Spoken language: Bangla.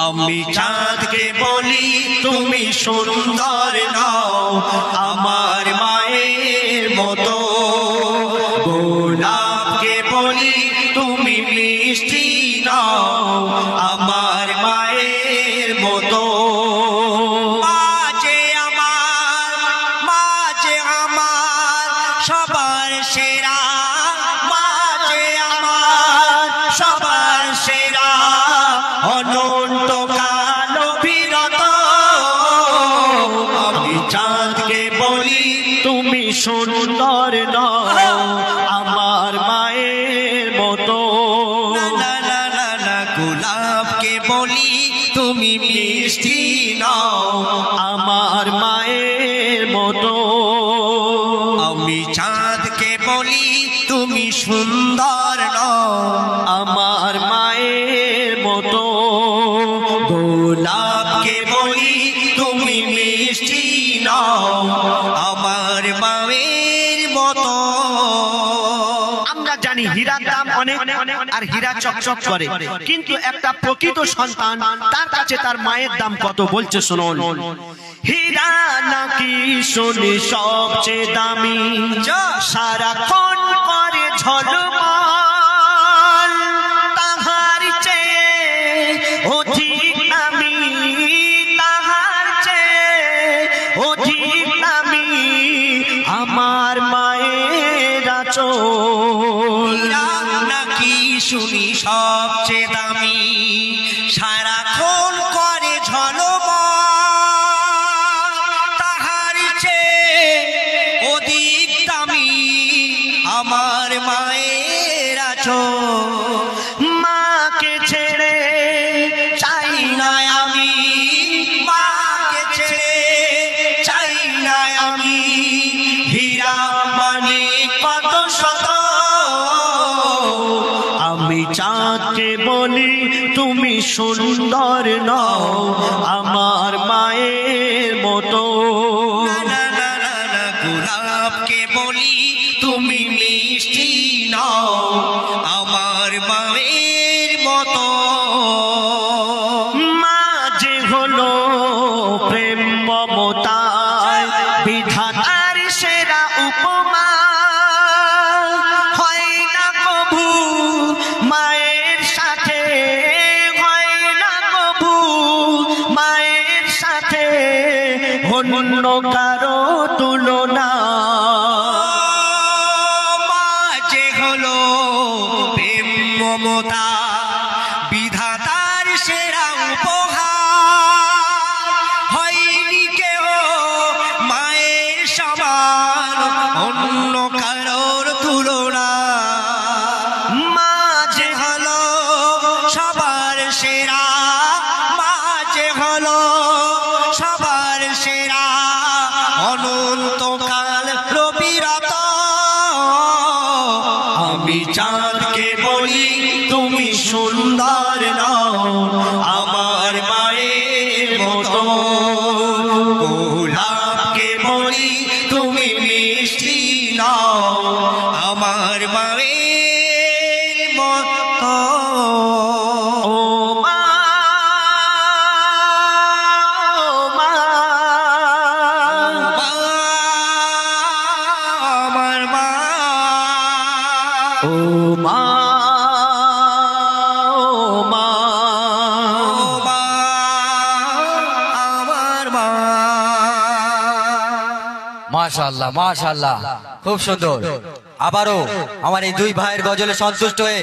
আমি চাঁদকে বলি তুমি সুন্দর নও আমার মায়ের মতো, গোলাপকে বলি তুমি মিষ্টি নও আমার মায়ের মতো। মাঝে আমার সবার সেরা, মাঝে আমার সবার সেরা, অনন্তকাল বিরত। আমি চাঁদকে বলি তুমি সুন্দর নও আমার মায়ের মতো, গোলাপকে বলি তুমি মিষ্টি নও আমার মায়ের মতো। আমি চাঁদকে বলি তুমি সুন্দর নও আমার মায়ের মতো, গোলাপকে বলি তুমি মিষ্টি নও আমার মায়ের মতো। আমরা জানি হীরার দাম অনেক আর হীরা চকচক করে, কিন্তু একটা প্রকৃত সন্তান তার কাছে তার মায়ের দাম কত বলছে শুনুন। হীরা নাকি শুনি সবচেয়ে দামি, সারাক্ষণ করে ঝলমল, তাহার চেয়ে অধিক দামি, তাহার চেয়ে অধিক দামি আমার মায়ের আঁচল। নাকি শুনি সবচেয়ে দামি, সারাক্ষণ করে ঝলমল, তাহার চেয়ে অধিক দামি আমার মায়ের আঁচল। মাকে ছেড়ে চাই না আমি, মাকে ছেড়ে চাই না আমি, হীরা মানে কত শত। আমি চাঁদকে বলি তুমি সুন্দর নও আমার মায়ের মতো, গোলাপকে বলি তুমি মিষ্টি নও আমার মায়ের মতো। মা যে হলো প্রেম মমতায় বিধাতার সেরা উপমা, হয় না কভু মায়ের সাথে, হয় না কভু মায়ের সাথে অন্য কারো তুলনা। মা যে হলো প্রেম মমতা বিধাতার সেরা উপহার, হয়নি কেউ মায়ের সমান অন্য কারোর তুলনা। মা যে হলো সবার সেরা, মা যে হলো সবার সেরা, অনন্তকাল রবিরত। আমি চাঁদকে বলি তুমি সুন্দর নও আমার মায়ের মতো, গোলাপকে বলি তুমি মিষ্টি নও আমার মায়ের মতো। ও মা, আমার মা, ও মা, ও মা, আমার মা। মাশাআল্লাহ মাশাআল্লাহ, খুব সুন্দর। আবারও আমার এই দুই ভাইয়ের গজলে সন্তুষ্ট হয়ে